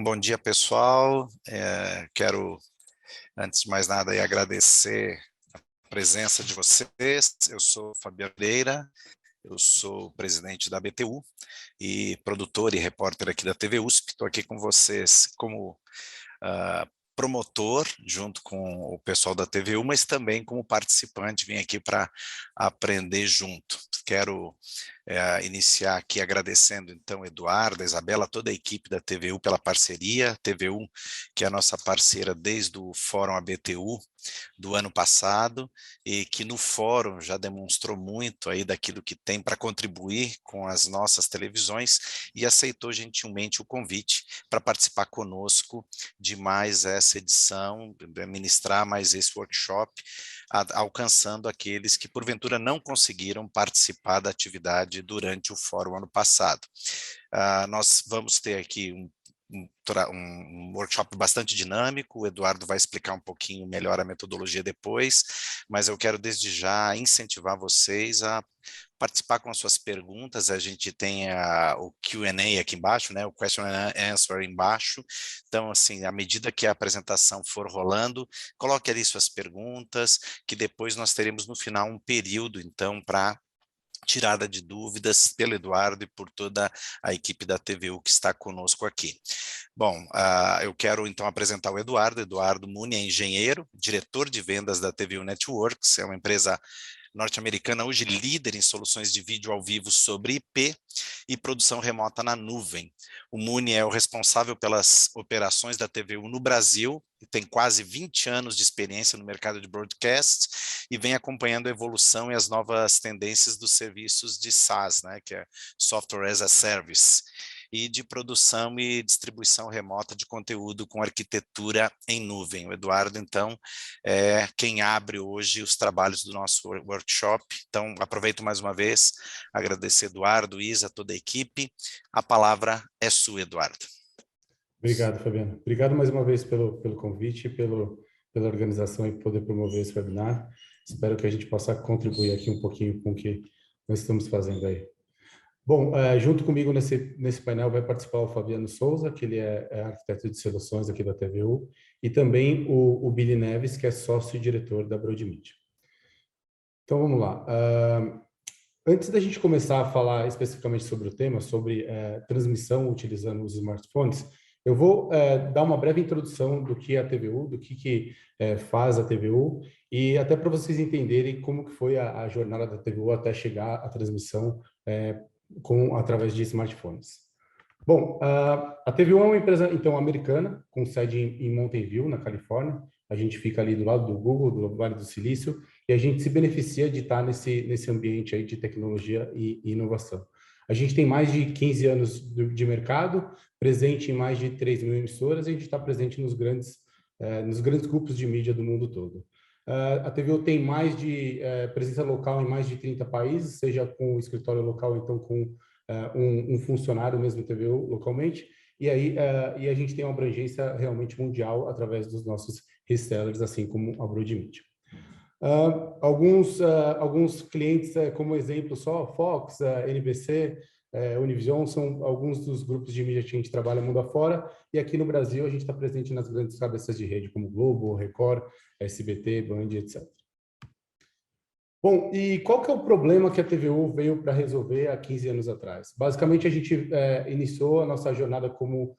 Bom dia, pessoal. Quero, antes de mais nada, aí, agradecer a presença de vocês. Eu sou Fabiano Pereira, eu sou presidente da BTU e produtor e repórter aqui da TV USP. Estou aqui com vocês como promotor, junto com o pessoal da TVU, mas também como participante, vim aqui para aprender junto. Quero iniciar aqui agradecendo, então, Eduardo, a Isabela, toda a equipe da TVU pela parceria, TVU, que é a nossa parceira desde o Fórum ABTU do ano passado, e que no fórum já demonstrou muito aí daquilo que tem para contribuir com as nossas televisões e aceitou gentilmente o convite para participar conosco de mais essa edição, ministrar mais esse workshop, alcançando aqueles que porventura não conseguiram participar da atividade durante o fórum ano passado. Nós vamos ter aqui um workshop bastante dinâmico. O Eduardo vai explicar um pouquinho melhor a metodologia depois, mas eu quero desde já incentivar vocês a participar com as suas perguntas. A gente tem o Q&A aqui embaixo, né, o Question and Answer embaixo. Então, assim, à medida que a apresentação for rolando, coloque ali suas perguntas, que depois nós teremos no final um período, então, para tirada de dúvidas pelo Eduardo e por toda a equipe da TVU que está conosco aqui. Bom, eu quero então apresentar o Eduardo Muni é engenheiro, diretor de vendas da TVU Networks, é uma empresa norte-americana, hoje líder em soluções de vídeo ao vivo sobre IP e produção remota na nuvem. O Muni é o responsável pelas operações da TVU no Brasil, tem quase 20 anos de experiência no mercado de broadcast e vem acompanhando a evolução e as novas tendências dos serviços de SaaS, né, que é Software as a Service, e de produção e distribuição remota de conteúdo com arquitetura em nuvem. O Eduardo, então, é quem abre hoje os trabalhos do nosso workshop. Então, aproveito mais uma vez, agradecer Eduardo, Isa, toda a equipe. A palavra é sua, Eduardo. Obrigado, Fabiano. Obrigado mais uma vez pelo convite, pela organização e poder promover esse webinar. Espero que a gente possa contribuir aqui um pouquinho com o que nós estamos fazendo aí. Bom, junto comigo nesse painel vai participar o Fabiano Souza, que ele é arquiteto de soluções aqui da TVU, e também o Billy Neves, que é sócio e diretor da Broadmedia. Então, vamos lá. Antes da gente começar a falar especificamente sobre o tema, sobre transmissão utilizando os smartphones, eu vou dar uma breve introdução do que é a TVU, do que faz a TVU, e até para vocês entenderem como que foi a jornada da TVU até chegar à transmissão através de smartphones. Bom, a TVU é uma empresa, então, americana, com sede em Mountain View, na Califórnia. A gente fica ali do lado do Google, do Vale do Silício, e a gente se beneficia de estar nesse ambiente aí de tecnologia e inovação. A gente tem mais de 15 anos de mercado, presente em mais de 3 mil emissoras, e a gente está presente nos grandes grupos de mídia do mundo todo. A TVU tem mais de presença local em mais de 30 países, seja com o escritório local, então com um funcionário mesmo TVU localmente, e a gente tem uma abrangência realmente mundial através dos nossos resellers, assim como a Broadmedia. Alguns clientes, como exemplo só, Fox, NBC, Univision, são alguns dos grupos de mídia que a gente trabalha mundo afora, e aqui no Brasil a gente está presente nas grandes cabeças de rede, como Globo, Record, SBT, Band, etc. Bom, e qual que é o problema que a TVU veio para resolver há 15 anos atrás? Basicamente, a gente iniciou a nossa jornada como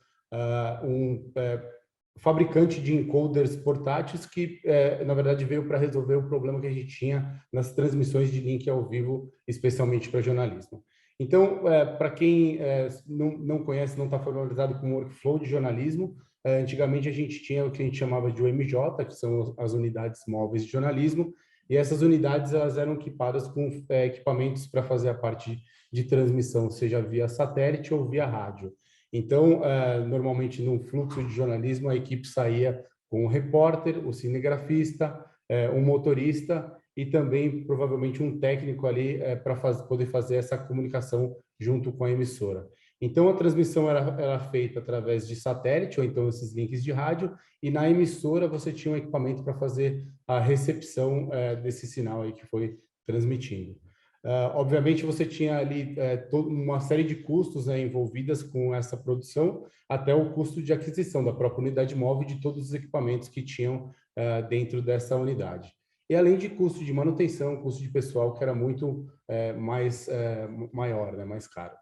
fabricante de encoders portáteis que, na verdade, veio para resolver o problema que a gente tinha nas transmissões de link ao vivo, especialmente para jornalismo. Então, para quem não conhece, não está familiarizado com o workflow de jornalismo, antigamente a gente tinha o que a gente chamava de UMJ, que são as unidades móveis de jornalismo, e essas unidades elas eram equipadas com equipamentos para fazer a parte de transmissão, seja via satélite ou via rádio. Então, normalmente no fluxo de jornalismo, a equipe saía com o repórter, o cinegrafista, um motorista e também provavelmente um técnico ali para poder fazer essa comunicação junto com a emissora. Então, a transmissão era feita através de satélite, ou então esses links de rádio, e na emissora você tinha um equipamento para fazer a recepção desse sinal aí que foi transmitindo. Obviamente, você tinha ali uma série de custos, né, envolvidas com essa produção, até o custo de aquisição da própria unidade móvel e de todos os equipamentos que tinham dentro dessa unidade. E além de custo de manutenção, custo de pessoal, que era muito maior, né, mais caro.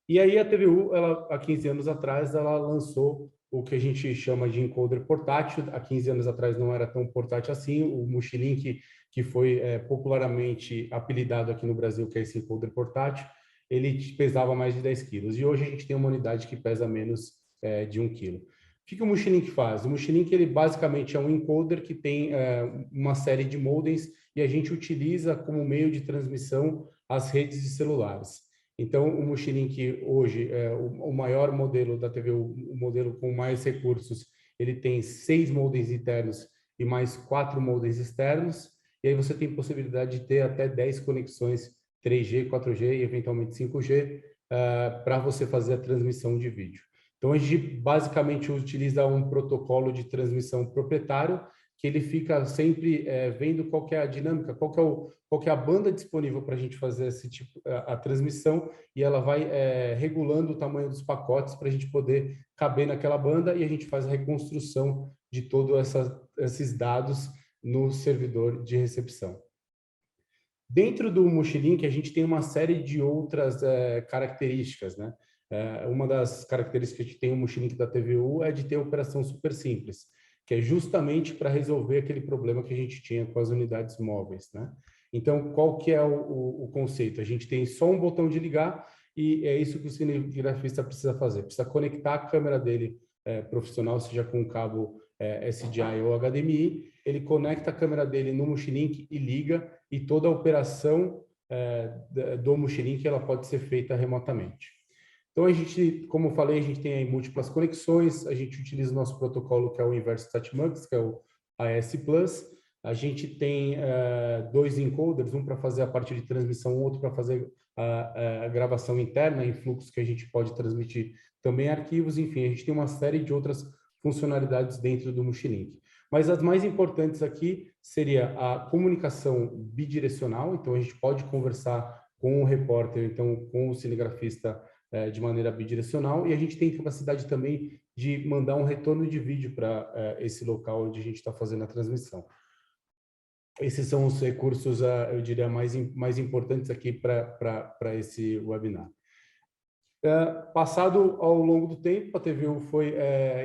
E aí a TVU, ela, há 15 anos atrás, ela lançou o que a gente chama de encoder portátil. Há 15 anos atrás não era tão portátil assim. O Mochilink, que foi popularmente apelidado aqui no Brasil, que é esse encoder portátil, ele pesava mais de 10 quilos. E hoje a gente tem uma unidade que pesa menos de 1 quilo. O que o Mochilink faz? O Mochilink, ele basicamente é um encoder que tem uma série de modems e a gente utiliza como meio de transmissão as redes de celulares. Então, o Mochilink hoje é o maior modelo da TVU, o modelo com mais recursos. Ele tem 6 modems internos e mais 4 modems externos. E aí você tem possibilidade de ter até 10 conexões 3G, 4G e eventualmente 5G para você fazer a transmissão de vídeo. Então, a gente basicamente utiliza um protocolo de transmissão proprietário, que ele fica sempre vendo qual que é a dinâmica, qual que é a banda disponível para a gente fazer esse tipo, a transmissão, e ela vai regulando o tamanho dos pacotes para a gente poder caber naquela banda, e a gente faz a reconstrução de todos esses dados no servidor de recepção. Dentro do Mochilink, a gente tem uma série de outras características, né? Uma das características que tem o Mochilink da TVU é de ter operação super simples, que é justamente para resolver aquele problema que a gente tinha com as unidades móveis, né? Então, qual que é o conceito? A gente tem só um botão de ligar e é isso que o cinegrafista precisa fazer. Precisa conectar a câmera dele profissional, seja com cabo SDI ou HDMI, ele conecta a câmera dele no Mochilink e liga, e toda a operação do Mochilink ela pode ser feita remotamente. Então, a gente, como eu falei, a gente tem aí múltiplas conexões, a gente utiliza o nosso protocolo, que é o Inverse StatMux, que é o AS+. A gente tem 2 encoders, um para fazer a parte de transmissão, outro para fazer a gravação interna em fluxo, que a gente pode transmitir também arquivos. Enfim, a gente tem uma série de outras funcionalidades dentro do Mochilink. Mas as mais importantes aqui seria a comunicação bidirecional, então a gente pode conversar com o repórter, então com o cinegrafista de maneira bidirecional, e a gente tem capacidade também de mandar um retorno de vídeo para esse local onde a gente está fazendo a transmissão. Esses são os recursos, eu diria, mais importantes aqui para esse webinar. Passado ao longo do tempo, a TVU foi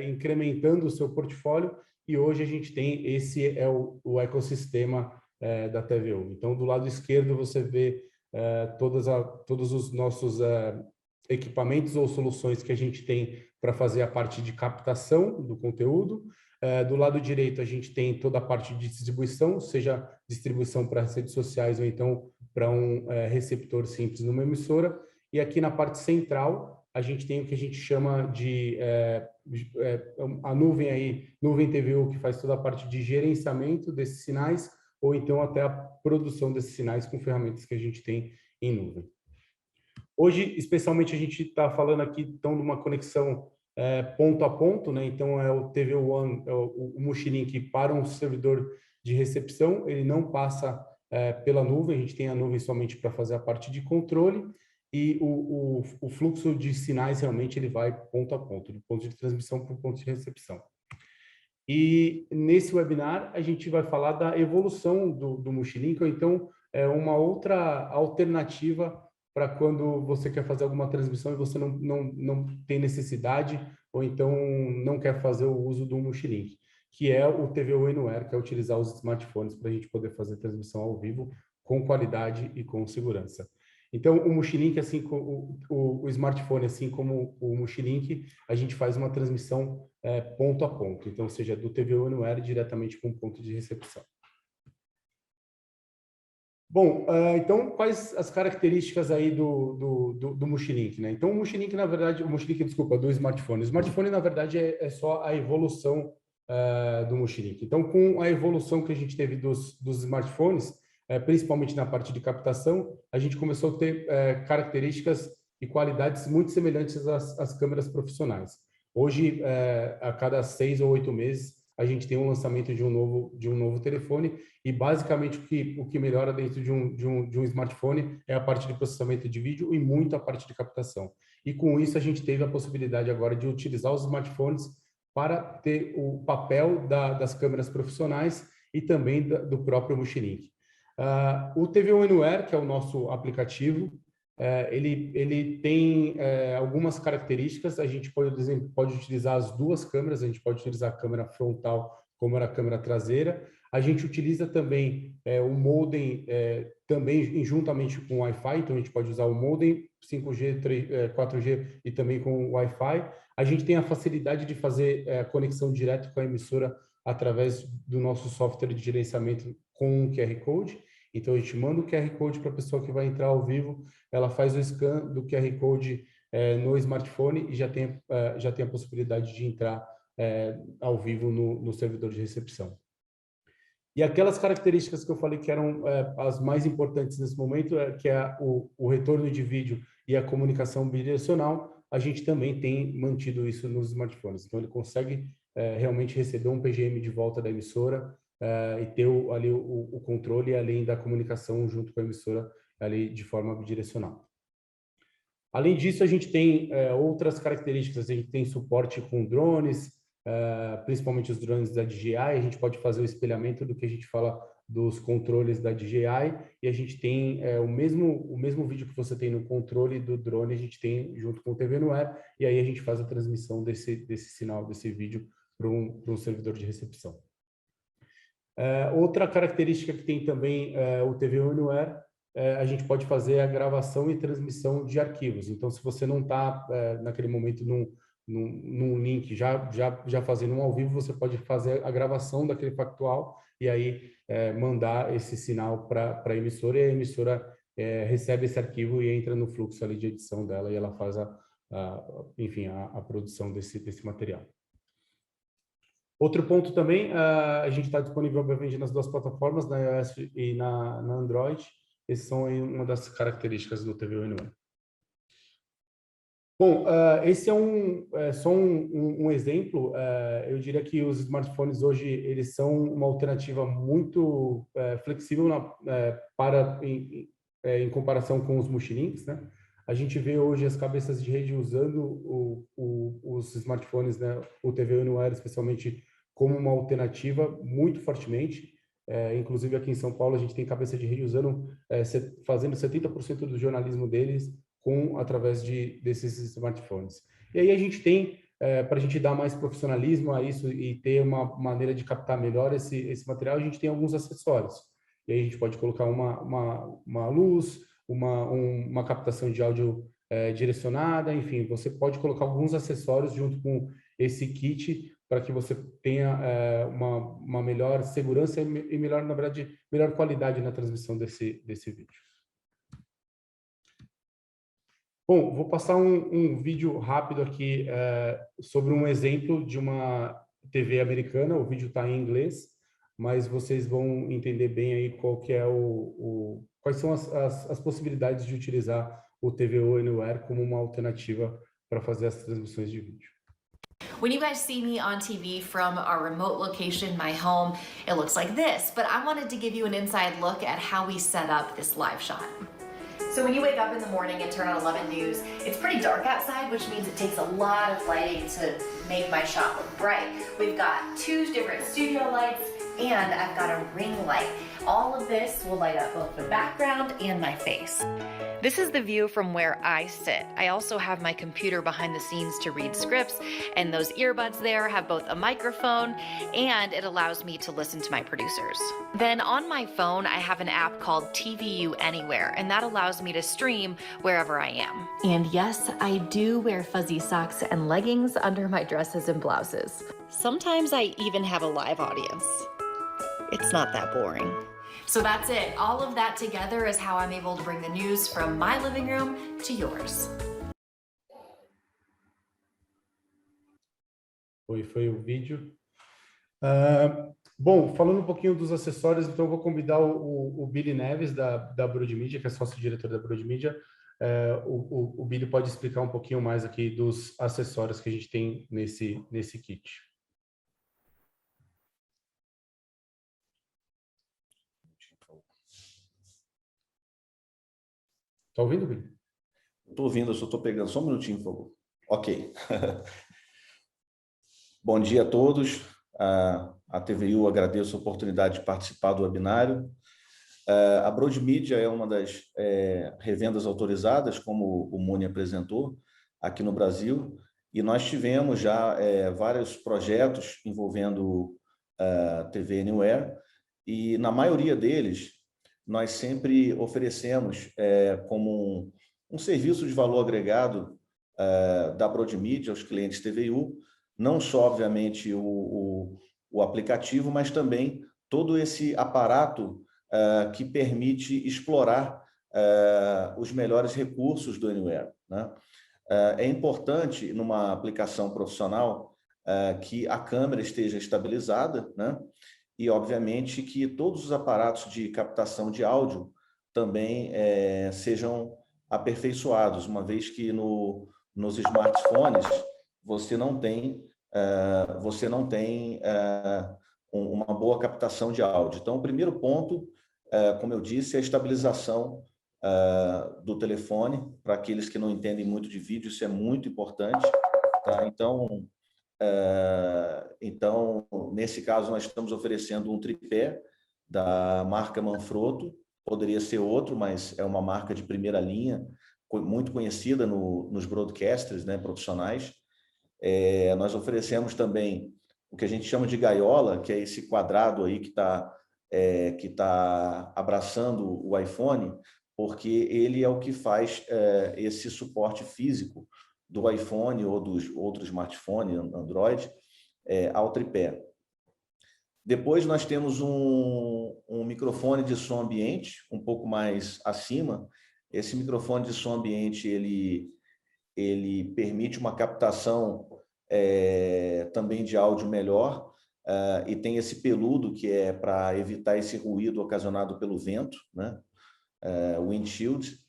incrementando o seu portfólio e hoje a gente tem esse o ecossistema da TVU. Então, do lado esquerdo você vê todos os nossos equipamentos ou soluções que a gente tem para fazer a parte de captação do conteúdo. Do lado direito a gente tem toda a parte de distribuição, seja distribuição para as redes sociais ou então para um receptor simples numa emissora. E aqui na parte central, a gente tem o que a gente chama de a nuvem aí, nuvem TVU, que faz toda a parte de gerenciamento desses sinais, ou então até a produção desses sinais com ferramentas que a gente tem em nuvem. Hoje, especialmente, a gente está falando aqui então de uma conexão ponto a ponto, né? Então é o TV1, o Mochilink para um servidor de recepção, ele não passa pela nuvem, a gente tem a nuvem somente para fazer a parte de controle, e o fluxo de sinais realmente ele vai ponto a ponto, do ponto de transmissão para o ponto de recepção. E nesse webinar a gente vai falar da evolução do Mochilink, ou então uma outra alternativa para quando você quer fazer alguma transmissão e você não tem necessidade, ou então não quer fazer o uso do Mochilink, que é o TVU Anywhere, que é utilizar os smartphones para a gente poder fazer transmissão ao vivo com qualidade e com segurança. Então, o Mochilink, assim como o smartphone, assim como o Mochilink, a gente faz uma transmissão ponto a ponto, então, seja do TVU Anywhere diretamente com o ponto de recepção. Bom, então, quais as características aí do Mochilink, né? Então, o Mochilink, na verdade, desculpa, do smartphone. O smartphone, na verdade, é só a evolução do Mochilink. Então, com a evolução que a gente teve dos smartphones, principalmente na parte de captação, a gente começou a ter características e qualidades muito semelhantes às câmeras profissionais. Hoje, a cada 6 ou 8 meses, a gente tem um lançamento de um novo telefone, e basicamente o que melhora dentro de um smartphone é a parte de processamento de vídeo e muito a parte de captação. E com isso a gente teve a possibilidade agora de utilizar os smartphones para ter o papel das câmeras profissionais e também do próprio Mochilink. O TV Anywhere, que é o nosso aplicativo, ele tem algumas características. A gente pode utilizar as duas câmeras, a gente pode utilizar a câmera frontal como a câmera traseira. A gente utiliza também o modem também juntamente com o Wi-Fi, então a gente pode usar o modem 5G, 4G e também com o Wi-Fi. A gente tem a facilidade de fazer a conexão direto com a emissora através do nosso software de gerenciamento com o QR Code. Então, a gente manda o QR Code para a pessoa que vai entrar ao vivo, ela faz o scan do QR Code no smartphone e já tem a possibilidade de entrar ao vivo no servidor de recepção. E aquelas características que eu falei que eram as mais importantes nesse momento, que é o retorno de vídeo e a comunicação bidirecional, a gente também tem mantido isso nos smartphones. Então, ele consegue realmente receber um PGM de volta da emissora e ter ali o controle, além da comunicação junto com a emissora ali de forma bidirecional. Além disso, a gente tem outras características. A gente tem suporte com drones, principalmente os drones da DJI. A gente pode fazer o espelhamento do que a gente fala dos controles da DJI, e a gente tem o mesmo vídeo que você tem no controle do drone, a gente tem junto com o TV Anywhere, e aí a gente faz a transmissão desse sinal, desse vídeo para um servidor de recepção. Outra característica que tem também o TV Anywhere, a gente pode fazer a gravação e transmissão de arquivos. Então, se você não está naquele momento num link já fazendo um ao vivo, você pode fazer a gravação daquele factual e aí mandar esse sinal para a emissora, e a emissora recebe esse arquivo e entra no fluxo ali de edição dela, e ela faz enfim, a produção desse material. Outro ponto também, a gente está disponível, obviamente, nas duas plataformas, na iOS e na Android. Essas são uma das características do TV Anywhere. Bom, esse é só um exemplo. Eu diria que os smartphones hoje eles são uma alternativa muito flexível em comparação com os Mochilinks, né? A gente vê hoje as cabeças de rede usando os smartphones, né, o TV Anywhere especialmente, como uma alternativa muito fortemente. Inclusive aqui em São Paulo a gente tem cabeça de rede fazendo 70% do jornalismo deles através desses smartphones. E aí a gente tem, para a gente dar mais profissionalismo a isso e ter uma maneira de captar melhor esse material, a gente tem alguns acessórios. E aí a gente pode colocar uma luz, uma captação de áudio direcionada, enfim, você pode colocar alguns acessórios junto com esse kit para que você tenha uma melhor segurança e melhor, na verdade, melhor qualidade na transmissão desse vídeo. Bom, vou passar um vídeo rápido aqui sobre um exemplo de uma TV americana. O vídeo está em inglês, mas vocês vão entender bem aí qual que é quais são as possibilidades de utilizar o TV Anywhere como uma alternativa para fazer as transmissões de vídeo. When you guys see me on TV from our remote location, my home, it looks like this, but I wanted to give you an inside look at how we set up this live shot. So when you wake up in the morning and turn on 11 News, it's pretty dark outside, which means it takes a lot of lighting to make my shot look bright. We've got 2 different studio lights, and I've got a ring light. All of this will light up both the background and my face. This is the view from where I sit. I also have my computer behind the scenes to read scripts, and those earbuds there have both a microphone, and it allows me to listen to my producers. Then on my phone, I have an app called TVU Anywhere, and that allows me to stream wherever I am. And yes, I do wear fuzzy socks and leggings under my dresses and blouses. Sometimes I even have a live audience. It's not that boring. So that's it. All of that together is how I'm able to bring the news from my living room to yours. Foi o vídeo. Bom, falando um pouquinho dos acessórios, então eu vou convidar o Billy Neves, da Broad Media, que é sócio-diretor da Broad Media. O Billy pode explicar um pouquinho mais aqui dos acessórios que a gente tem nesse kit. Tá ouvindo, Billy? Estou ouvindo, eu só estou pegando. Só um minutinho, por favor. Ok. Bom dia a todos. A TVU agradeço a oportunidade de participar do webinário. A Broad Media é uma das revendas autorizadas, como o Muni apresentou, aqui no Brasil, e nós tivemos já vários projetos envolvendo TV Anywhere, e na maioria deles, nós sempre oferecemos como um serviço de valor agregado da Broad Media aos clientes TVU, não só, obviamente, o aplicativo, mas também todo esse aparato que permite explorar os melhores recursos do Anywhere, né? É importante, numa aplicação profissional, que a câmera esteja estabilizada, né? E, obviamente, que todos os aparatos de captação de áudio também sejam aperfeiçoados, uma vez que nos smartphones você não tem uma boa captação de áudio. Então, o primeiro ponto, como eu disse, é a estabilização do telefone. Para aqueles que não entendem muito de vídeo, isso é muito importante, tá? Então, nesse caso, nós estamos oferecendo um tripé da marca Manfrotto. Poderia ser outro, mas é uma marca de primeira linha, muito conhecida nos broadcasters, né, profissionais. Nós oferecemos também o que a gente chama de gaiola, que é esse quadrado aí que tá abraçando o iPhone, porque ele é o que faz esse suporte físico do iPhone ou dos outros smartphones, Android, ao tripé. Depois nós temos um microfone de som ambiente, um pouco mais acima. Esse microfone de som ambiente, ele permite uma captação também de áudio melhor, e tem esse peludo que é para evitar esse ruído ocasionado pelo vento, né? Windshield.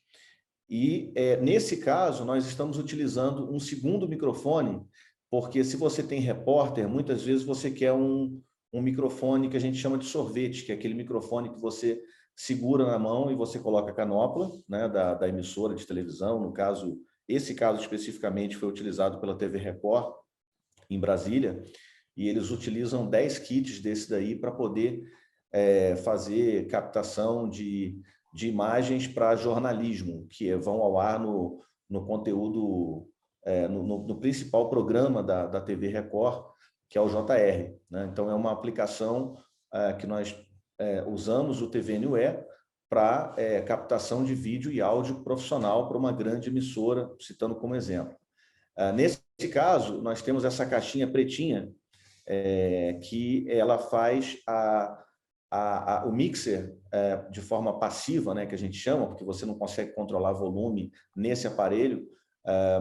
E nesse caso nós estamos utilizando um segundo microfone, porque se você tem repórter, muitas vezes você quer um microfone que a gente chama de sorvete, que é aquele microfone que você segura na mão e você coloca a canopla, né, da emissora de televisão. No caso, esse caso especificamente foi utilizado pela TV Record, em Brasília, e eles utilizam 10 kits desse daí para poder fazer captação de imagens para jornalismo, que vão ao ar no conteúdo, no principal programa da TV Record, que é o JR, né? Então, é uma aplicação que nós usamos o TV Anywhere para captação de vídeo e áudio profissional para uma grande emissora, citando como exemplo. Nesse caso, nós temos essa caixinha pretinha, que ela faz o mixer de forma passiva, né, que a gente chama, porque você não consegue controlar volume nesse aparelho,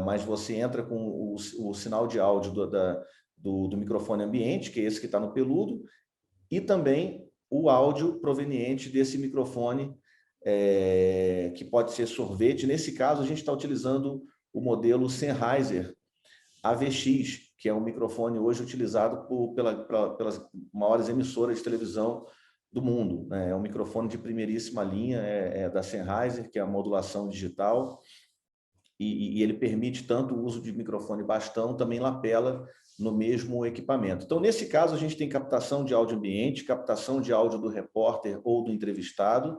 mas você entra com o sinal de áudio do microfone ambiente, que é esse que está no peludo, e também o áudio proveniente desse microfone, que pode ser sorvete. Nesse caso, a gente está utilizando o modelo Sennheiser AVX, que é um microfone hoje utilizado pelas maiores emissoras de televisão do mundo, né? É um microfone de primeiríssima linha, da Sennheiser, que é a modulação digital, e ele permite tanto o uso de microfone bastão, também lapela no mesmo equipamento. Então, nesse caso, a gente tem captação de áudio ambiente, captação de áudio do repórter ou do entrevistado.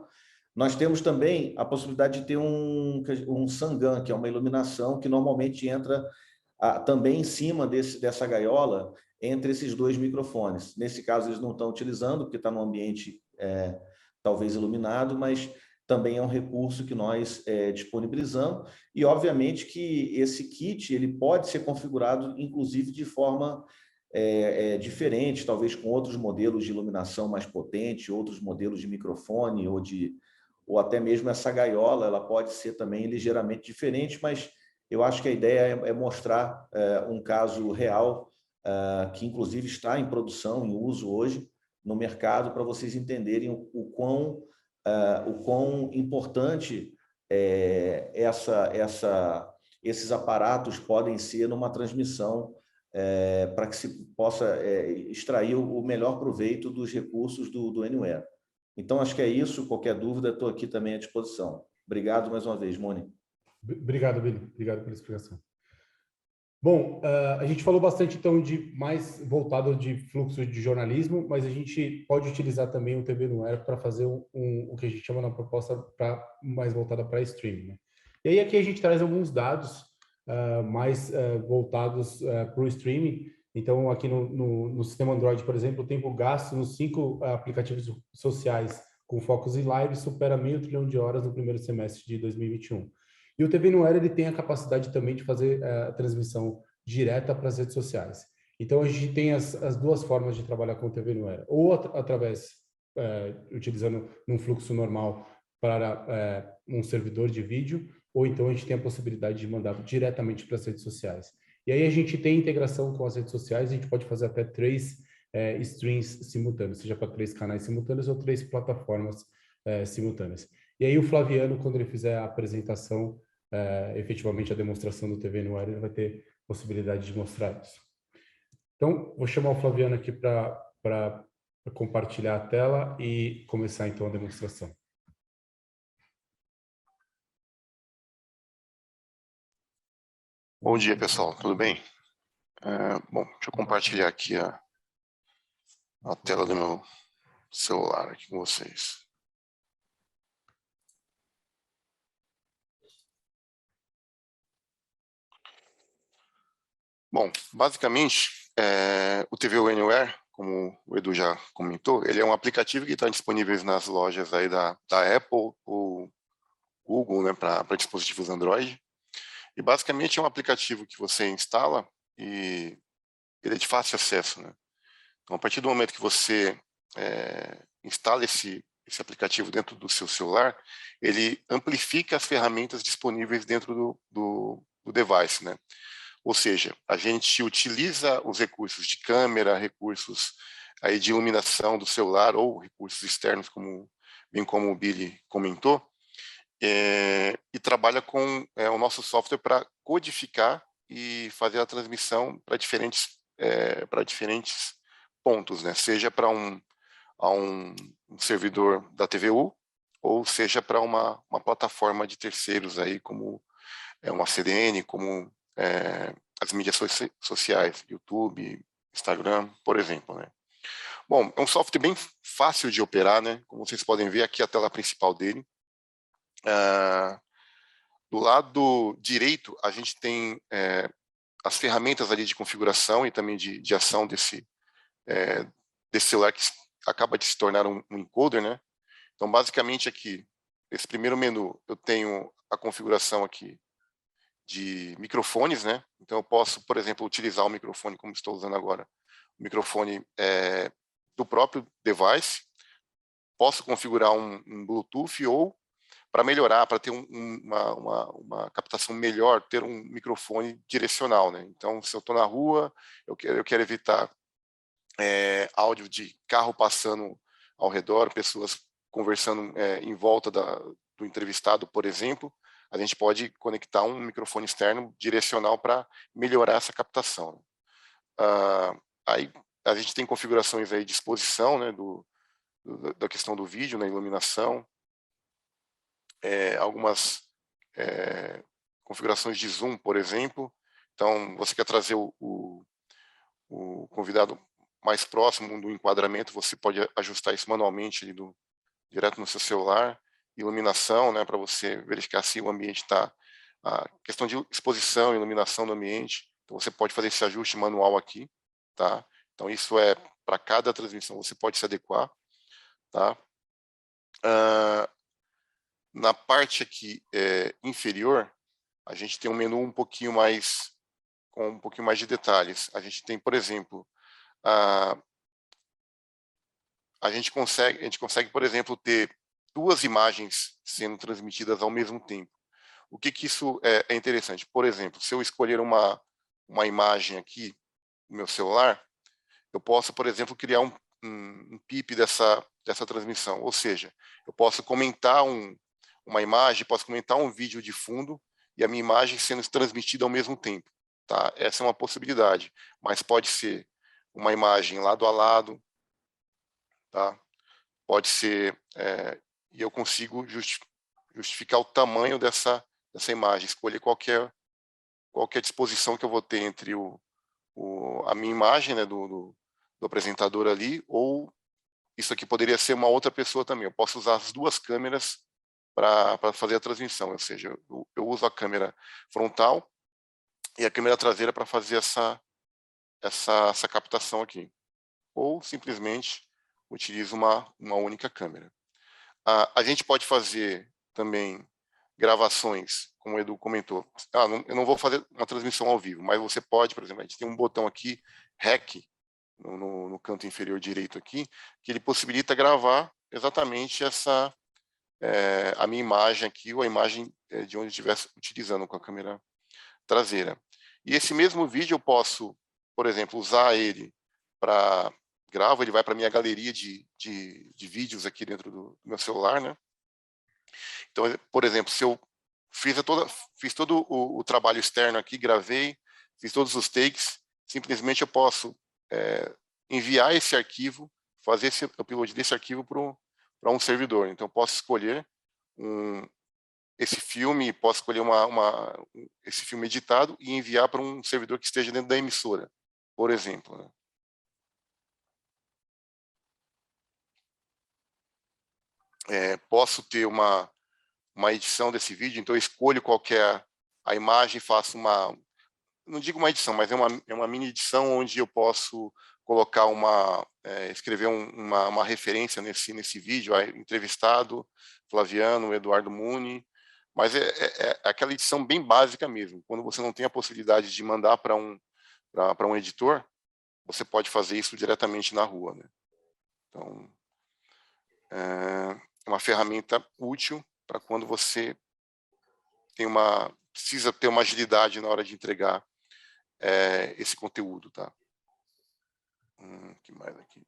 Nós temos também a possibilidade de ter um Sangan, que é uma iluminação que normalmente entra também em cima dessa gaiola, entre esses dois microfones. Nesse caso, eles não estão utilizando, porque está num ambiente talvez iluminado, mas também é um recurso que nós disponibilizamos. E, obviamente, que esse kit ele pode ser configurado, inclusive, de forma diferente, talvez com outros modelos de iluminação mais potente, outros modelos de microfone, ou até mesmo essa gaiola, ela pode ser também ligeiramente diferente, mas eu acho que a ideia é mostrar um caso real, que inclusive está em produção, em uso hoje no mercado, para vocês entenderem o quão importante esses aparatos podem ser numa transmissão, para que se possa extrair o melhor proveito dos recursos do Anywhere. Então, acho que é isso. Qualquer dúvida, estou aqui também à disposição. Obrigado mais uma vez, Moni. Obrigado, Billy. Obrigado pela explicação. Bom, a gente falou bastante, então, de mais voltado de fluxo de jornalismo, mas a gente pode utilizar também o TV no Air para fazer o que a gente chama na proposta mais voltada para streaming, né? E aí aqui a gente traz alguns dados mais voltados para o streaming. Então, aqui no sistema Android, por exemplo, o tempo gasto nos 5 aplicativos sociais com focos em live supera 500 bilhões de horas no primeiro semestre de 2021. E o TV no Air, ele tem a capacidade também de fazer a transmissão direta para as redes sociais. Então, a gente tem as duas formas de trabalhar com o TV no Air. Ou através, utilizando um fluxo normal para um servidor de vídeo, ou então a gente tem a possibilidade de mandar diretamente para as redes sociais. E aí a gente tem integração com as redes sociais, a gente pode fazer até 3 streams simultâneos, seja para 3 canais simultâneos ou 3 plataformas simultâneas. E aí o Flaviano, quando ele fizer a apresentação, efetivamente a demonstração do TV no Air, ele vai ter possibilidade de mostrar isso. Então, vou chamar o Flaviano aqui para compartilhar a tela e começar então a demonstração. Bom dia, pessoal. Tudo bem? Bom, deixa eu compartilhar aqui a tela do meu celular aqui com vocês. Bom, basicamente, o TV Anywhere, como o Edu já comentou, ele é um aplicativo que está disponível nas lojas aí da Apple ou Google, né, para dispositivos Android. E basicamente é um aplicativo que você instala e ele é de fácil acesso, né? Então, a partir do momento que você instala esse aplicativo dentro do seu celular, ele amplifica as ferramentas disponíveis dentro do device, né? Ou seja, a gente utiliza os recursos de câmera, recursos aí de iluminação do celular ou recursos externos, bem como o Billy comentou, e trabalha com o nosso software para codificar e fazer a transmissão para diferentes pontos, né? Seja para um servidor da TVU ou seja para uma plataforma de terceiros aí, como uma CDN, como as mídias sociais, YouTube, Instagram, por exemplo, né? Bom, é um software bem fácil de operar, né? Como vocês podem ver aqui a tela principal dele. Do lado direito, a gente tem as ferramentas ali de configuração e também de ação desse celular que acaba de se tornar um encoder, né? Então, basicamente aqui, nesse primeiro menu, eu tenho a configuração aqui de microfones, né? Então, eu posso, por exemplo, utilizar o microfone, como estou usando agora, o microfone do próprio device. Posso configurar um Bluetooth ou, para melhorar, para ter uma captação melhor, ter um microfone direcional, né? Então, se eu estou na rua, eu quero evitar áudio de carro passando ao redor, pessoas conversando em volta do entrevistado, por exemplo, a gente pode conectar um microfone externo direcional para melhorar essa captação. Aí a gente tem configurações aí de exposição, né, da questão do vídeo, na iluminação, algumas configurações de zoom, por exemplo. Então, você quer trazer o convidado mais próximo do enquadramento, você pode ajustar isso manualmente ali direto no seu celular. Iluminação, né, para você verificar se o ambiente está... A questão de exposição, iluminação do ambiente, então você pode fazer esse ajuste manual aqui, tá? Então isso para cada transmissão, você pode se adequar, tá? Na parte aqui inferior, a gente tem um menu com um pouquinho mais de detalhes. A gente tem, por exemplo, a gente consegue, por exemplo, ter 2 imagens sendo transmitidas ao mesmo tempo. O que isso é interessante? Por exemplo, se eu escolher uma imagem aqui no meu celular, eu posso, por exemplo, criar um PIP dessa transmissão. Ou seja, eu posso comentar uma imagem, posso comentar um vídeo de fundo e a minha imagem sendo transmitida ao mesmo tempo. Tá? Essa é uma possibilidade, mas pode ser uma imagem lado a lado, tá? Pode ser, e eu consigo justificar o tamanho dessa imagem, escolher qual que é a disposição que eu vou ter entre a minha imagem, né, do apresentador ali, ou isso aqui poderia ser uma outra pessoa também. Eu posso usar as duas câmeras para fazer a transmissão, ou seja, eu uso a câmera frontal e a câmera traseira para fazer essa captação aqui. Ou simplesmente utilizo uma única câmera. A gente pode fazer também gravações, como o Edu comentou. Eu não vou fazer uma transmissão ao vivo, mas você pode, por exemplo, a gente tem um botão aqui, REC, no canto inferior direito aqui, que ele possibilita gravar exatamente a minha imagem aqui, ou a imagem de onde eu estiver utilizando com a câmera traseira. E esse mesmo vídeo eu posso, por exemplo, usar ele para gravo, ele vai para a minha galeria de vídeos aqui dentro do meu celular, né? Então, por exemplo, se eu fiz todo o trabalho externo aqui, gravei, fiz todos os takes, simplesmente eu posso enviar esse arquivo, fazer esse upload desse arquivo para um servidor. Então, eu posso escolher esse filme, posso escolher esse filme editado e enviar para um servidor que esteja dentro da emissora, por exemplo, né? Posso ter uma edição desse vídeo, então eu escolho qual que é a imagem, faço não digo uma edição, mas é uma mini edição onde eu posso colocar escrever uma referência nesse vídeo, entrevistado, Flaviano, Eduardo Muni, mas é aquela edição bem básica mesmo. Quando você não tem a possibilidade de mandar para um editor, você pode fazer isso diretamente na rua, né? Então, é uma ferramenta útil para quando você precisa ter uma agilidade na hora de entregar esse conteúdo, tá? Que mais aqui?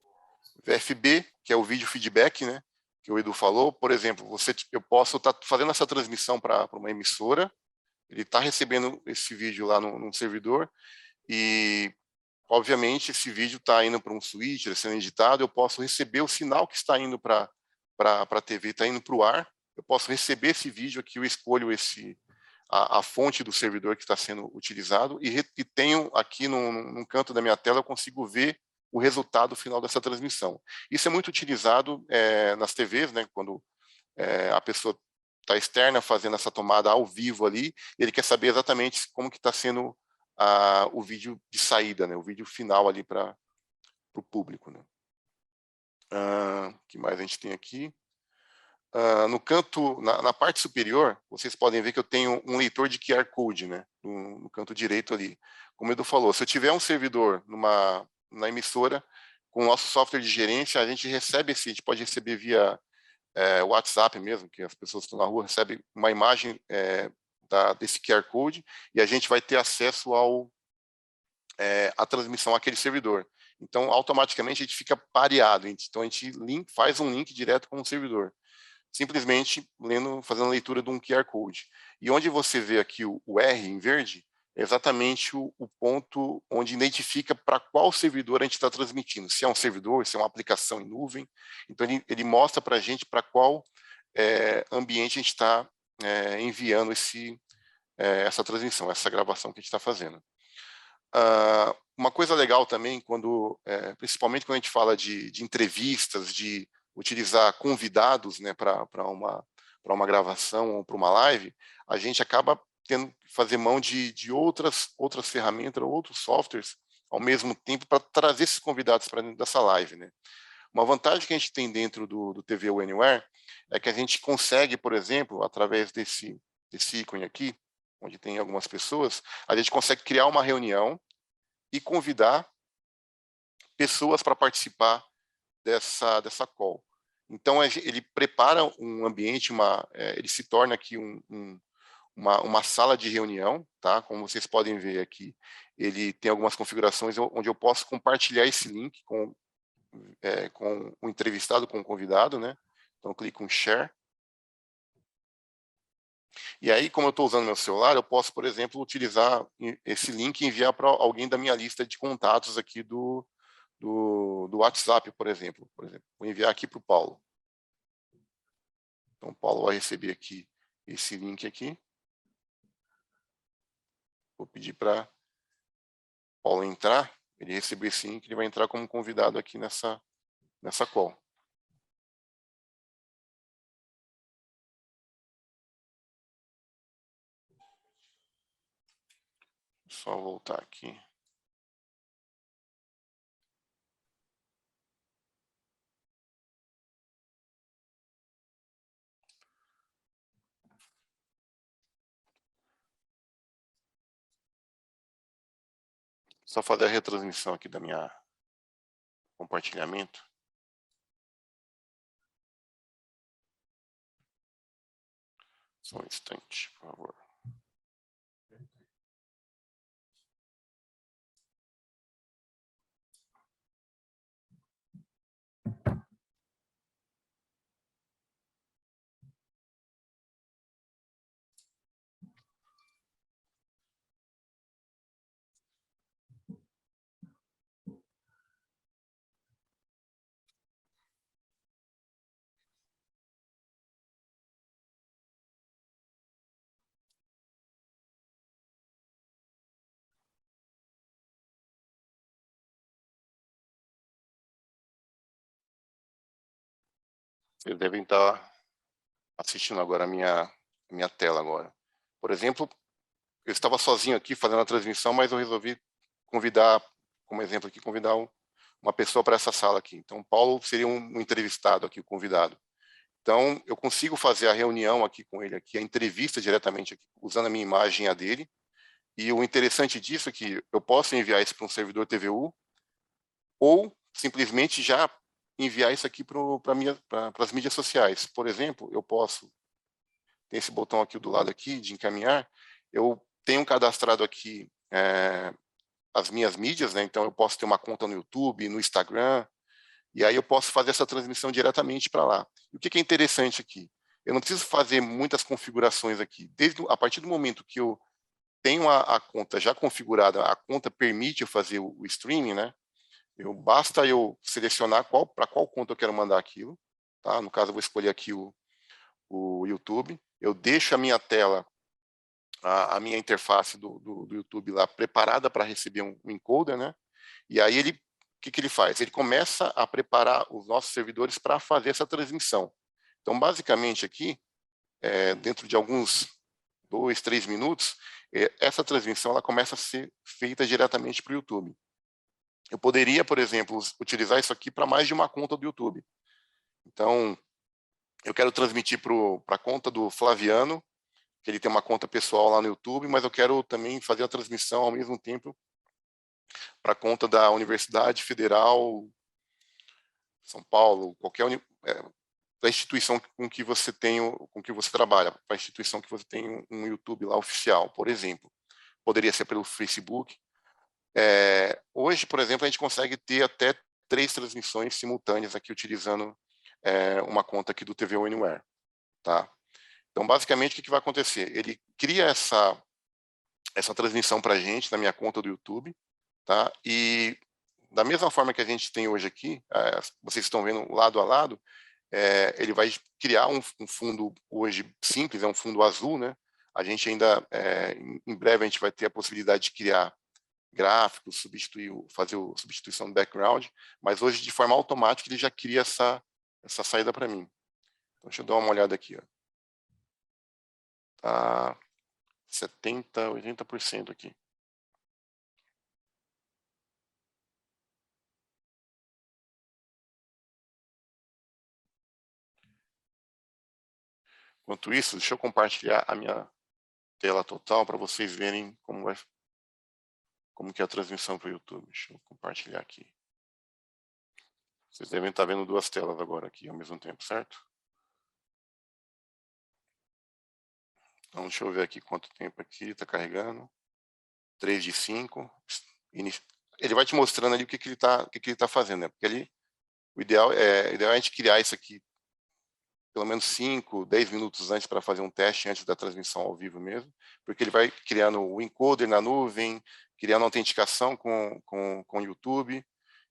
VFB, que é o vídeo feedback, né? Que o Edu falou. Por exemplo, eu posso estar fazendo essa transmissão para uma emissora, ele está recebendo esse vídeo lá num servidor e, obviamente, esse vídeo está indo para um switcher, sendo editado, eu posso receber o sinal que está indo para a TV, está indo para o ar, eu posso receber esse vídeo aqui, eu escolho a fonte do servidor que está sendo utilizado e tenho aqui num canto da minha tela, eu consigo ver o resultado final dessa transmissão. Isso é muito utilizado nas TVs, né, quando a pessoa está externa fazendo essa tomada ao vivo ali, e ele quer saber exatamente como que está sendo o vídeo de saída, né, o vídeo final ali para o público, né. Que mais a gente tem aqui? No canto, na parte superior, vocês podem ver que eu tenho um leitor de QR Code, né, no canto direito ali. Como o Edu falou, se eu tiver um servidor na emissora, com o nosso software de gerência, a gente pode receber via WhatsApp mesmo, que as pessoas que estão na rua recebem uma imagem desse QR Code, e a gente vai ter acesso à transmissão àquele servidor. Então, automaticamente, a gente fica pareado. Então, a gente faz um link direto com o servidor, simplesmente fazendo a leitura de um QR Code. E onde você vê aqui o R em verde, é exatamente o ponto onde identifica para qual servidor a gente está transmitindo. Se é um servidor, se é uma aplicação em nuvem. Então, ele mostra para a gente para qual ambiente a gente está enviando essa transmissão, essa gravação que a gente está fazendo. Uma coisa legal também, principalmente quando a gente fala de entrevistas, de utilizar convidados, né, para uma gravação ou para uma live, a gente acaba tendo que fazer mão de outras ferramentas, outros softwares, ao mesmo tempo, para trazer esses convidados para dentro dessa live, né. Uma vantagem que a gente tem dentro do TVU Anywhere é que a gente consegue, por exemplo, através desse ícone aqui, onde tem algumas pessoas, a gente consegue criar uma reunião e convidar pessoas para participar dessa call. Então, ele prepara um ambiente, ele se torna aqui uma sala de reunião, tá? Como vocês podem ver aqui, ele tem algumas configurações onde eu posso compartilhar esse link com o entrevistado, com o convidado, né? Então, eu clico em Share. E aí, como eu estou usando meu celular, eu posso, por exemplo, utilizar esse link e enviar para alguém da minha lista de contatos aqui do WhatsApp, por exemplo. Vou enviar aqui para o Paulo. Então, o Paulo vai receber aqui esse link aqui. Vou pedir para Paulo entrar, ele recebeu esse link, ele vai entrar como convidado aqui nessa call. Só voltar aqui. Só fazer a retransmissão aqui da minha compartilhamento. Só um instante, por favor. Vocês devem estar assistindo agora a minha tela agora. Por exemplo, eu estava sozinho aqui fazendo a transmissão, mas eu resolvi convidar, como exemplo aqui, convidar uma pessoa para essa sala aqui. Então, Paulo seria um entrevistado aqui, o convidado. Então, eu consigo fazer a reunião aqui com ele, aqui, a entrevista diretamente aqui, usando a minha imagem e a dele. E o interessante disso é que eu posso enviar isso para um servidor TVU ou simplesmente já enviar isso aqui para as mídias sociais. Por exemplo, eu posso, tem esse botão aqui do lado aqui de encaminhar, eu tenho cadastrado aqui as minhas mídias, né? Então eu posso ter uma conta no YouTube, no Instagram, e aí eu posso fazer essa transmissão diretamente para lá. E o que é interessante aqui? Eu não preciso fazer muitas configurações aqui. A partir do momento que eu tenho a conta já configurada, a conta permite eu fazer o streaming, né? Basta eu selecionar para qual conta eu quero mandar aquilo. Tá? No caso, eu vou escolher aqui o YouTube. Eu deixo a minha tela, a minha interface do YouTube lá preparada para receber um encoder, né? E aí o que ele faz? Ele começa a preparar os nossos servidores para fazer essa transmissão. Então, basicamente aqui, dentro de alguns 2, 3 minutos, essa transmissão ela começa a ser feita diretamente para o YouTube. Eu poderia, por exemplo, utilizar isso aqui para mais de uma conta do YouTube. Então, eu quero transmitir para a conta do Flaviano, que ele tem uma conta pessoal lá no YouTube, mas eu quero também fazer a transmissão ao mesmo tempo para a conta da Universidade Federal São Paulo, qualquer da instituição com que você trabalha, para a instituição que você tem um YouTube lá oficial, por exemplo. Poderia ser pelo Facebook. Hoje, por exemplo, a gente consegue ter até 3 transmissões simultâneas aqui utilizando uma conta aqui do TVU Anywhere, tá? Então, basicamente, o que vai acontecer? Ele cria essa transmissão para a gente na minha conta do YouTube, tá? E da mesma forma que a gente tem hoje aqui, vocês estão vendo lado a lado, ele vai criar um fundo hoje simples, é um fundo azul, né? A gente ainda, em breve, a gente vai ter a possibilidade de criar gráficos, fazer a substituição do background, mas hoje, de forma automática, ele já cria essa saída para mim. Então, deixa eu dar uma olhada aqui. Ó. Tá 70%, 80% aqui. Enquanto isso, deixa eu compartilhar a minha tela total para vocês verem como que é a transmissão para o YouTube. Deixa eu compartilhar aqui. Vocês devem estar vendo 2 telas agora aqui ao mesmo tempo, certo? Então, deixa eu ver aqui quanto tempo aqui está carregando. 3 de 5. Ele vai te mostrando ali o que ele tá fazendo, né? Porque o ideal é a gente criar isso aqui pelo menos 5, 10 minutos antes para fazer um teste antes da transmissão ao vivo mesmo, porque ele vai criando o encoder na nuvem, criando autenticação com o YouTube,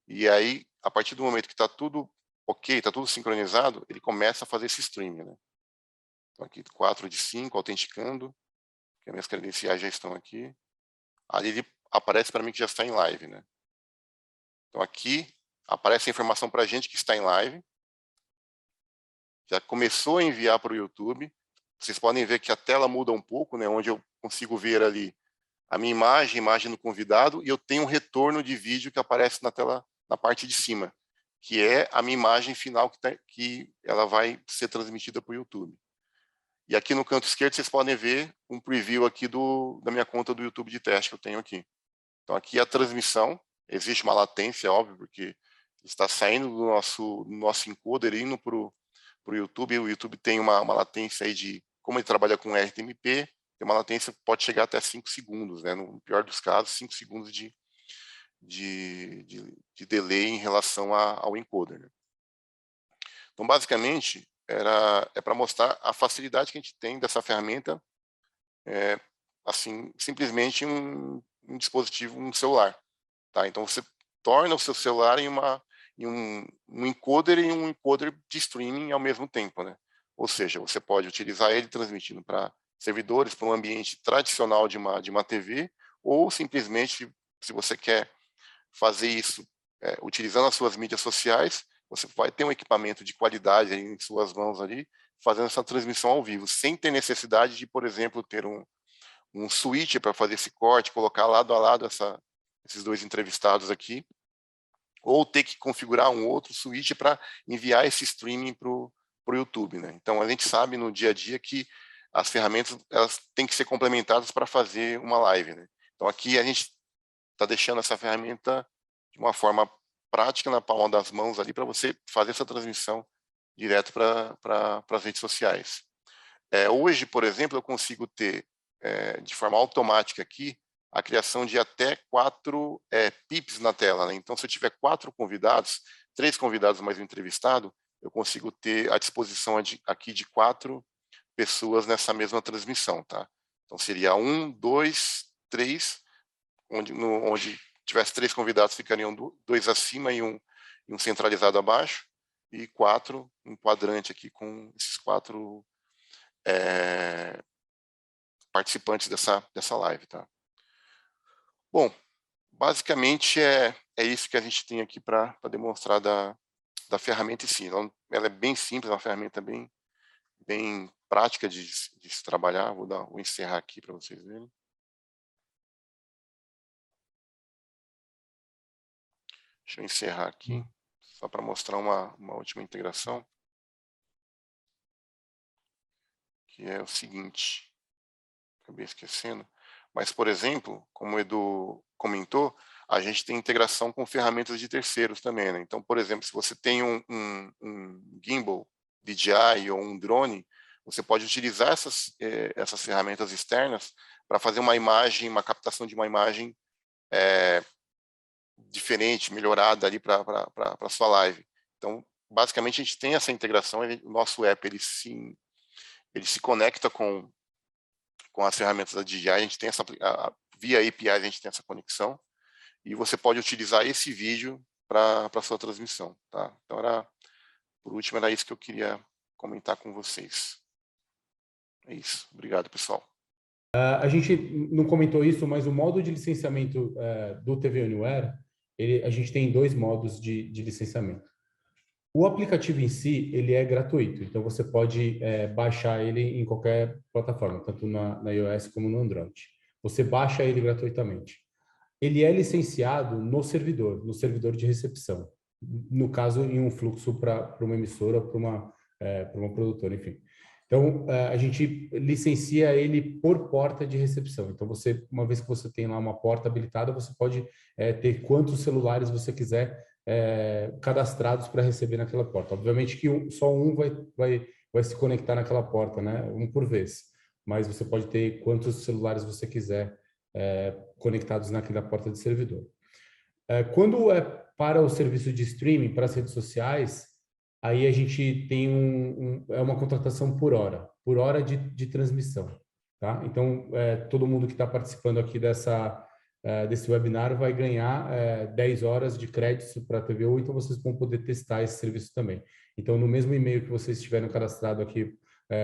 e aí, a partir do momento que está tudo ok, está tudo sincronizado, ele começa a fazer esse streaming, né? Então, aqui 4 de 5, autenticando, que as minhas credenciais já estão aqui. Ali ele aparece para mim que já está em live, né? Então, aqui aparece a informação para a gente que está em live. Já começou a enviar para o YouTube. Vocês podem ver que a tela muda um pouco, né? Onde eu consigo ver ali a minha imagem, a imagem do convidado, e eu tenho um retorno de vídeo que aparece na tela, na parte de cima, que é a minha imagem final que ela vai ser transmitida para o YouTube. E aqui no canto esquerdo vocês podem ver um preview aqui da minha conta do YouTube de teste que eu tenho aqui. Então aqui a transmissão, existe uma latência, óbvio, porque está saindo do nosso encoder indo para o YouTube. O YouTube tem uma latência aí de, como ele trabalha com RTMP, tem uma latência que pode chegar até 5 segundos, né? No pior dos casos, 5 segundos de delay em relação ao encoder, né? Então, basicamente, é para mostrar a facilidade que a gente tem dessa ferramenta, assim, simplesmente um dispositivo, um celular, tá? Então, você torna o seu celular em um encoder e um encoder de streaming ao mesmo tempo, né? Ou seja, você pode utilizar ele transmitindo para servidores, para um ambiente tradicional de uma TV, ou simplesmente, se você quer fazer isso utilizando as suas mídias sociais, você vai ter um equipamento de qualidade em suas mãos ali, fazendo essa transmissão ao vivo, sem ter necessidade de, por exemplo, ter um switch para fazer esse corte, colocar lado a lado esses dois entrevistados aqui, ou ter que configurar um outro switch para enviar esse streaming para o YouTube, né? Então, a gente sabe no dia a dia que as ferramentas elas têm que ser complementadas para fazer uma live, né? Então, aqui a gente está deixando essa ferramenta de uma forma prática na palma das mãos ali para você fazer essa transmissão direto para as redes sociais. Hoje, por exemplo, eu consigo ter de forma automática aqui a criação de até 4 pips na tela, né? Então, se eu tiver 4 convidados, 3 convidados mais um entrevistado, eu consigo ter à disposição aqui de 4 pessoas nessa mesma transmissão, tá? Então, seria 1, 2, 3, onde tivesse 3 convidados, ficariam 2 acima e um centralizado abaixo, e 4, um quadrante aqui com esses 4 participantes dessa live, tá? Bom, basicamente é isso que a gente tem aqui para demonstrar da ferramenta em si. Ela é bem simples, é uma ferramenta bem prática de se trabalhar. Vou encerrar aqui para vocês verem. Deixa eu encerrar aqui, só para mostrar uma última integração, que é o seguinte, acabei esquecendo, mas, por exemplo, como o Edu comentou, a gente tem integração com ferramentas de terceiros também, né? Então, por exemplo, se você tem um gimbal DJI ou um drone, você pode utilizar essas ferramentas externas para fazer uma captação de uma imagem diferente, melhorada ali para a sua live. Então, basicamente, a gente tem essa integração, o nosso app ele se conecta com as ferramentas da DJI, a gente tem via API a gente tem essa conexão, e você pode utilizar esse vídeo para a sua transmissão, tá? Então, por último, era isso que eu queria comentar com vocês. É isso. Obrigado, pessoal. A gente não comentou isso, mas o modo de licenciamento do TV Anywhere, a gente tem 2 modos de licenciamento. O aplicativo em si, ele é gratuito, então você pode baixar ele em qualquer plataforma, tanto na iOS como no Android. Você baixa ele gratuitamente. Ele é licenciado no servidor de recepção. No caso, em um fluxo para uma emissora, para uma produtora, enfim. Então, a gente licencia ele por porta de recepção. Então, uma vez que você tem lá uma porta habilitada, você pode ter quantos celulares você quiser cadastrados para receber naquela porta. Obviamente que só um vai se conectar naquela porta, né? Um por vez. Mas você pode ter quantos celulares você quiser conectados naquela porta de servidor. Quando é para o serviço de streaming, para as redes sociais, aí a gente tem uma contratação por hora de transmissão, tá? Então, todo mundo que está participando aqui desse webinar vai ganhar 10 horas de créditos para a TVU, então vocês vão poder testar esse serviço também. Então, no mesmo e-mail que vocês tiveram cadastrado aqui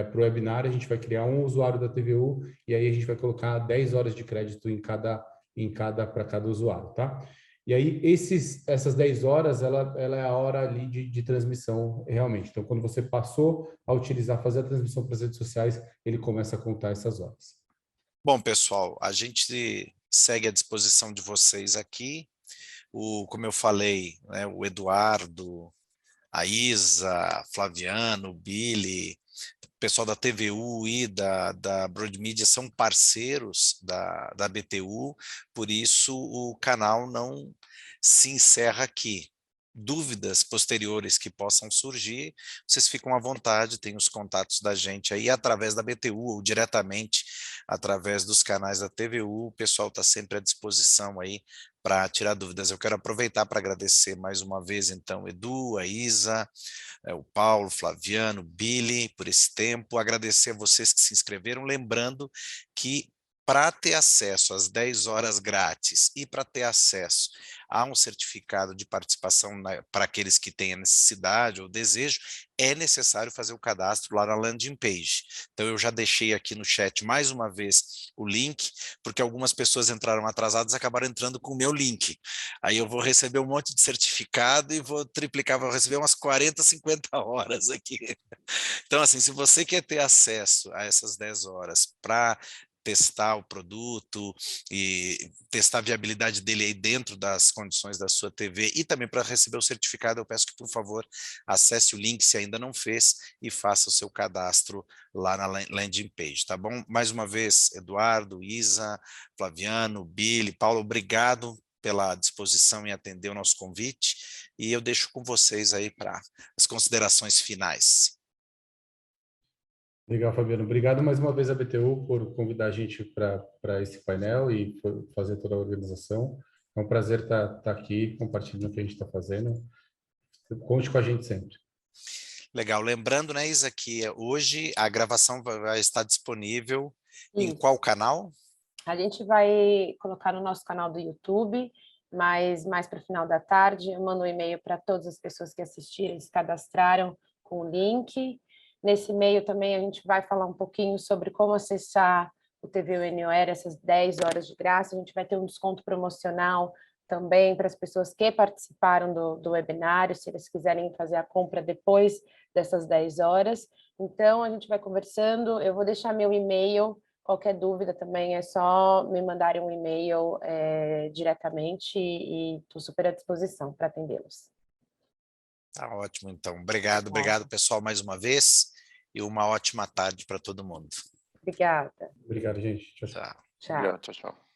para o webinar, a gente vai criar um usuário da TVU e aí a gente vai colocar 10 horas de crédito para cada usuário, tá? E aí, essas 10 horas, ela é a hora ali de transmissão realmente. Então, quando você passou a utilizar, fazer a transmissão para as redes sociais, ele começa a contar essas horas. Bom, pessoal, a gente segue à disposição de vocês aqui. Como eu falei, né, o Eduardo, a Isa, Flaviano, o Billy, o pessoal da TVU e da Broad Media são parceiros da BTU, por isso o canal não se encerra aqui. Dúvidas posteriores que possam surgir, vocês ficam à vontade, tem os contatos da gente aí através da BTU ou diretamente através dos canais da TVU, o pessoal está sempre à disposição aí para tirar dúvidas. Eu quero aproveitar para agradecer mais uma vez, então, Edu, a Isa, o Paulo, Flaviano, Billy, por esse tempo, agradecer a vocês que se inscreveram, lembrando que para ter acesso às 10 horas grátis e para ter acesso a um certificado de participação para aqueles que têm a necessidade ou desejo, é necessário fazer o cadastro lá na landing page. Então eu já deixei aqui no chat mais uma vez o link, porque algumas pessoas entraram atrasadas e acabaram entrando com o meu link. Aí eu vou receber um monte de certificado e vou triplicar, vou receber umas 40, 50 horas aqui. Então assim, se você quer ter acesso a essas 10 horas para testar o produto e testar a viabilidade dele aí dentro das condições da sua TV e também para receber o certificado, eu peço que, por favor, acesse o link se ainda não fez e faça o seu cadastro lá na landing page, tá bom? Mais uma vez, Eduardo, Isa, Flaviano, Billy, Paulo, obrigado pela disposição em atender o nosso convite e eu deixo com vocês aí para as considerações finais. Legal, Fabiano. Obrigado mais uma vez à BTU por convidar a gente para esse painel e fazer toda a organização. É um prazer estar aqui compartilhando o que a gente está fazendo. Conte com a gente sempre. Legal. Lembrando, né, Isa, que hoje a gravação vai estar disponível em qual canal? A gente vai colocar no nosso canal do YouTube, mas mais para o final da tarde. Eu mando um e-mail para todas as pessoas que assistiram, se cadastraram com o link. Nesse e-mail também a gente vai falar um pouquinho sobre como acessar o TVU Anywhere, essas 10 horas de graça. A gente vai ter um desconto promocional também para as pessoas que participaram do webinário, se eles quiserem fazer a compra depois dessas 10 horas. Então, a gente vai conversando. Eu vou deixar meu e-mail. Qualquer dúvida também é só me mandarem um e-mail diretamente e estou super à disposição para atendê-los. Tá ótimo, então. Obrigado, pessoal, mais uma vez e uma ótima tarde para todo mundo. Obrigada. Obrigado, gente. Tchau, tchau. Tchau. Tchau. Obrigado, tchau, tchau.